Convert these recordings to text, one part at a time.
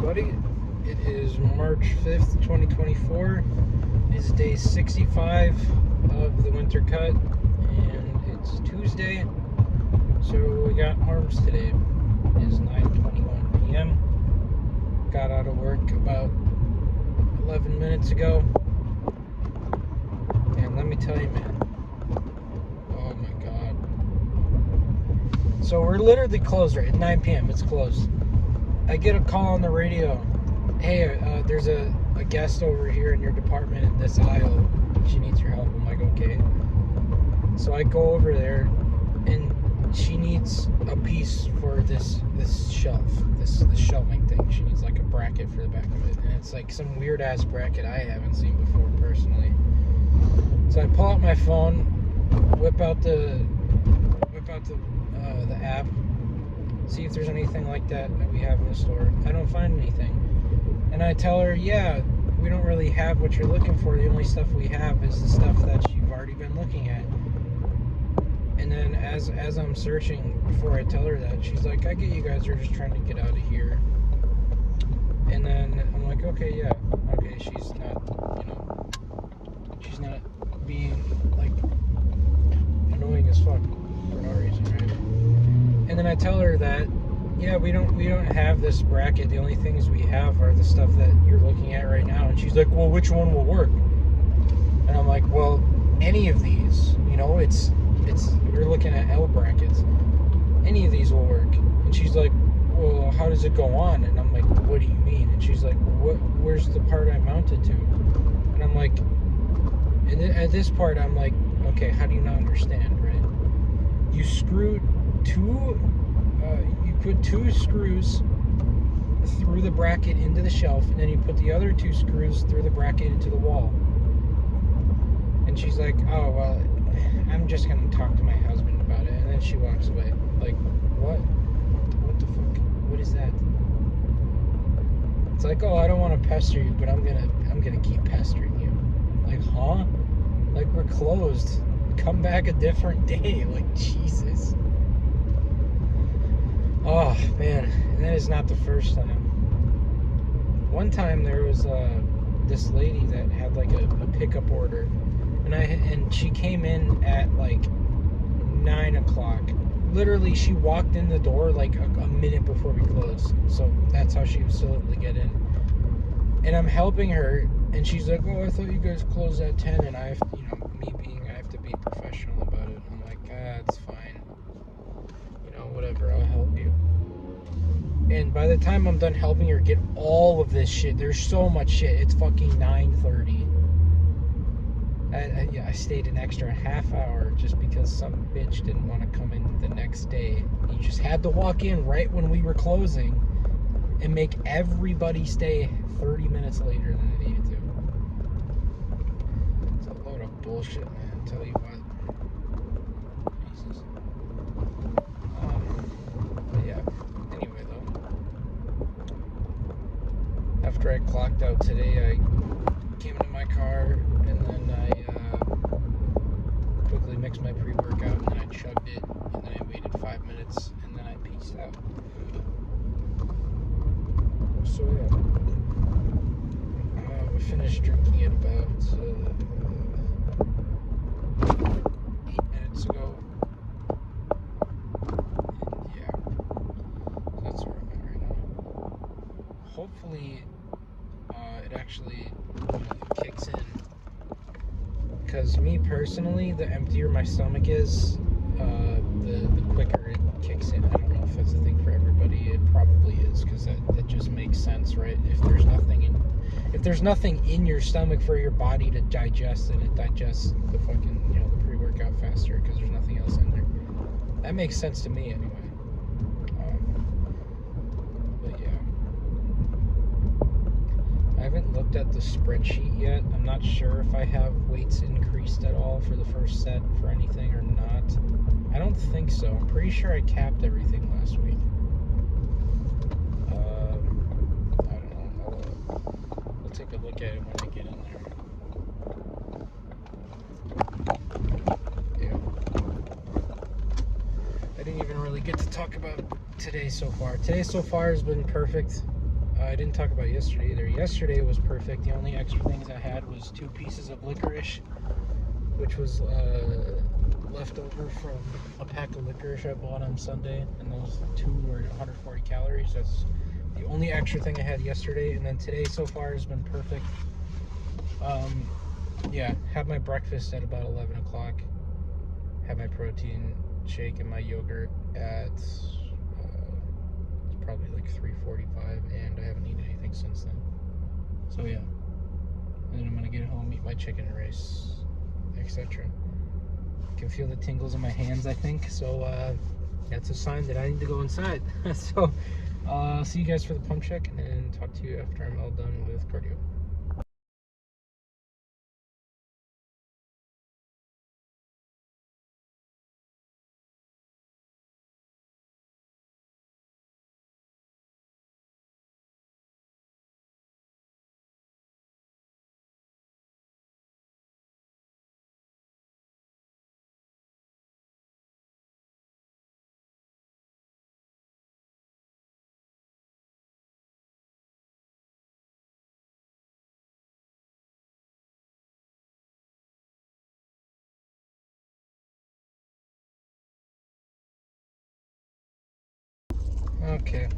everybody. It is March 5th, 2024. It is day 65 of the winter cut, and it's Tuesday, so we got arms today. It is 9:21 p.m. Got out of work about 11 minutes ago, and let me tell you, man, oh my god. So we're literally closed right at 9 p.m. It's closed. I get a call on the radio. Hey, there's a guest over here in your department in this aisle. She needs your help. I'm like, okay. So I go over there, and she needs a piece for this shelf, this shelving thing. She needs like a bracket for the back of it, and it's like some weird ass bracket I haven't seen before personally. So I pull out my phone, whip out the app, see if there's anything like that we have in the store. I don't find anything. And I tell her, yeah, we don't really have what you're looking for. The only stuff we have is the stuff that you've already been looking at. And then as I'm searching, before I tell her that, she's like, I get you guys are just trying to get out of here. And then I'm like, okay, yeah. Okay, she's not being, like, annoying as fuck for no reason, right? And then I tell her that, yeah, we don't have this bracket. The only things we have are the stuff that you're looking at right now. And she's like, well, which one will work? And I'm like, well, any of these. It's you're looking at L brackets. Any of these will work. And she's like, well, how does it go on? And I'm like, what do you mean? And she's like, where's the part I mounted to? And I'm like, and at this part, I'm like, okay, how do you not understand, right? You screwed you put two screws through the bracket into the shelf, and then you put the other two screws through the bracket into the wall. And she's like, oh, well, I'm just going to talk to my husband about it. And then she walks away. Like, what? What the fuck? What is that? It's like, oh, I don't want to pester you, but I'm gonna keep pestering you. Like, huh? Like, we're closed. Come back a different day. Like, Jesus. Oh, man. And that is not the first time. One time there was this lady that had like a pickup order. And she came in at like 9 o'clock. Literally, she walked in the door like a minute before we closed. So that's how she was still able to get in. And I'm helping her, and she's like, oh, I thought you guys closed at 10. And I have, I have to be professional about it. I'm like, it's fine. Whatever, I'll help you. And by the time I'm done helping her get all of this shit, there's so much shit. It's fucking 9:30. I stayed an extra half hour just because some bitch didn't want to come in the next day. You just had to walk in right when we were closing and make everybody stay 30 minutes later than they needed to. It's a load of bullshit, man. I'll tell you what. Jesus. But yeah. Anyway, though. After I clocked out today, I came into my car, and then I quickly mixed my pre-workout, and then I chugged it, and then I waited 5 minutes, and then I peaced out. So yeah, we finished drinking it about 8 minutes ago. And yeah, that's where I'm at right now. Hopefully it actually kicks in, because me personally, the emptier my stomach is, the quicker it kicks in. I don't know if that's a thing for everybody. It probably is, because that just makes sense, right? If there's nothing in your stomach for your body to digest, then it digests the fucking the pre-workout faster, because there's nothing else in there. That makes sense to me anyway. But yeah, I haven't looked at the spreadsheet yet. I'm not sure if I have weights increased at all for the first set for anything or not. I don't think so. I'm pretty sure I capped everything last week. I don't know. I'll take a look at it when I get in there. Yeah. I didn't even really get to talk about today so far. Today so far has been perfect. I didn't talk about yesterday either. Yesterday was perfect. The only extra things I had was 2 pieces of licorice, which was left over from a pack of licorice I bought on Sunday, and those 2 were 140 calories. That's the only extra thing I had yesterday, and then today so far has been perfect. Yeah, had my breakfast at about 11 o'clock. Had my protein shake and my yogurt at it's probably like 3:45, and I haven't eaten anything since then. So yeah, and then I'm gonna get home, eat my chicken and rice, etc. Can feel the tingles in my hands, I think. So that's a sign that I need to go inside. So I'll see you guys for the pump check, and talk to you after I'm all done with cardio. Okay.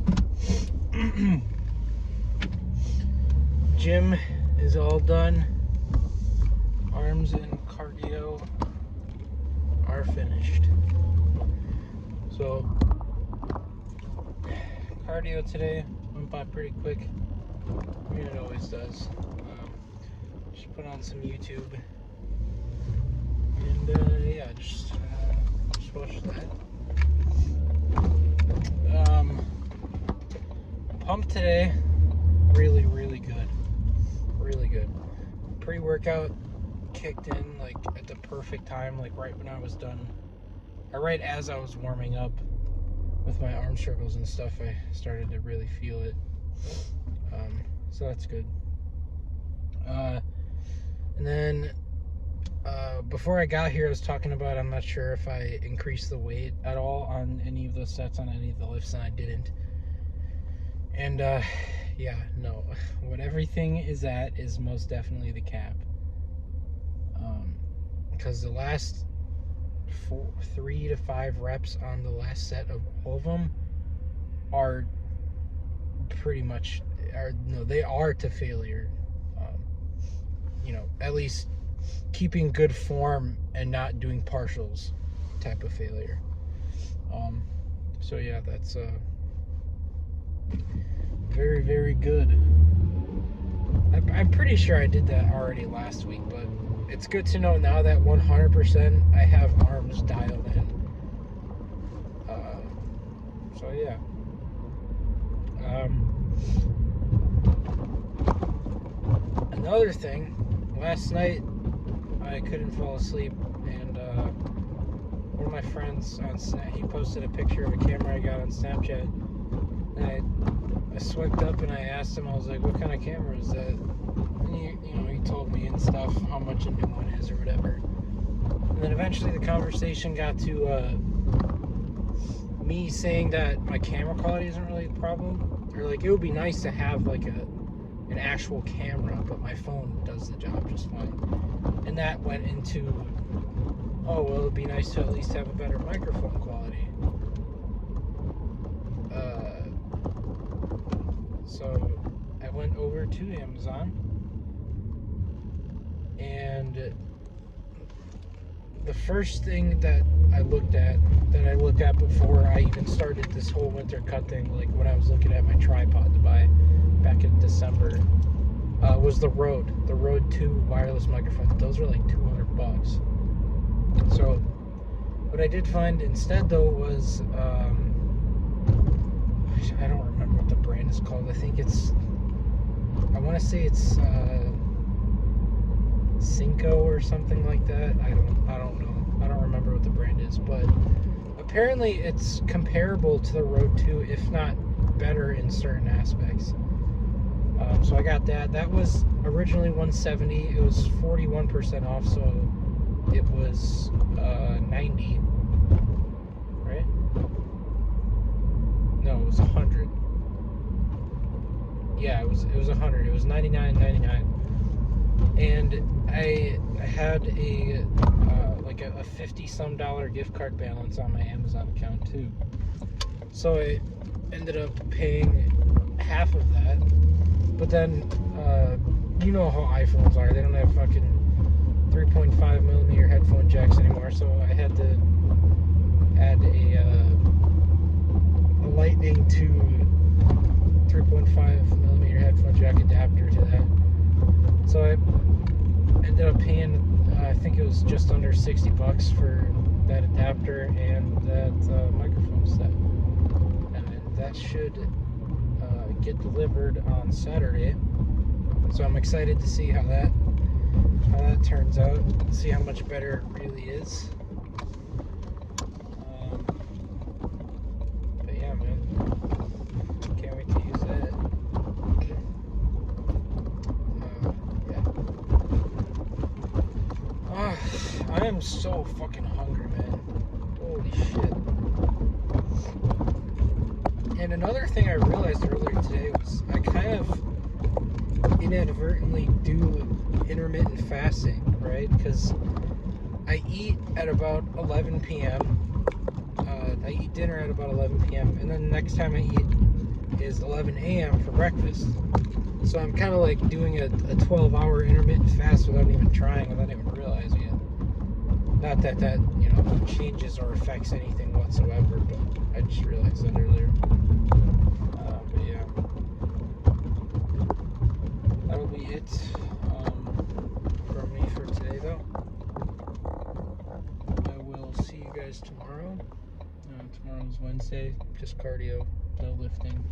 Gym is all done. Arms and cardio are finished. So cardio today went by pretty quick. I mean, it always does. Just put on some YouTube, and yeah, just watch that. Pump today, really good, really good. Pre-workout kicked in like at the perfect time, like right when I was done, or right as I was warming up with my arm circles and stuff. I started to really feel it, so that's good. And then before I got here, I was talking about I'm not sure if I increased the weight at all on any of those sets on any of the lifts, and I didn't. And yeah, no, what everything is at is most definitely the cap, because the last 3 to 5 reps on the last set of all of them are pretty much they are to failure. You know, at least keeping good form and not doing partials type of failure. So yeah, that's very good. I'm pretty sure I did that already last week, but it's good to know now that 100% I have arms dialed in. So yeah. Another thing, last night I couldn't fall asleep, and one of my friends he posted a picture of a camera I got on Snapchat, and I swiped up and I asked him, I was like, what kind of camera is that? And he told me and stuff, how much a new one is or whatever. And then eventually the conversation got to me saying that my camera quality isn't really the problem, or like it would be nice to have like an actual camera, but my phone does the job just fine. And that went into, oh well, it'd be nice to at least have a better microphone quality. So I went over to Amazon, and the first thing that I looked at before I even started this whole winter cut thing, like when I was looking at my tripod to buy back in December, was the Rode 2 wireless microphone. Those were like $200. So what I did find instead though was I don't remember what the brand is called. I think I want to say it's Cinco or something like that. I don't know. I don't remember what the brand is, but apparently it's comparable to the Rode 2, if not better in certain aspects. So I got that. That was originally $170. It was 41% off, so it was $90, right? No, it was $100. Yeah, it was 100. It was $99.99, and I had a like a $50-some gift card balance on my Amazon account too. So I ended up paying half of that. But then, you know how iPhones are. They don't have fucking 3.5 millimeter headphone jacks anymore. So I had to add a Lightning to 3.5 millimeter headphone jack adapter to that. So I ended up paying, I think it was just under $60 for that adapter and that microphone set. And that should get delivered on Saturday. So I'm excited to see how that turns out. See how much better it really is. But yeah, man, can't wait to use that. Yeah. I am so fucking hungry, man. Holy shit. And another thing I realized earlier today was I kind of inadvertently do intermittent fasting, right? Because I eat at about 11 p.m. I eat dinner at about 11 p.m. and then the next time I eat is 11 a.m. for breakfast. So I'm kind of like doing a 12-hour intermittent fast without even trying, without even realizing it. Not that changes or affects anything whatsoever, but I just realized that earlier. But yeah, that'll be it from me for today, though. I will see you guys tomorrow. Tomorrow's Wednesday, just cardio, no lifting.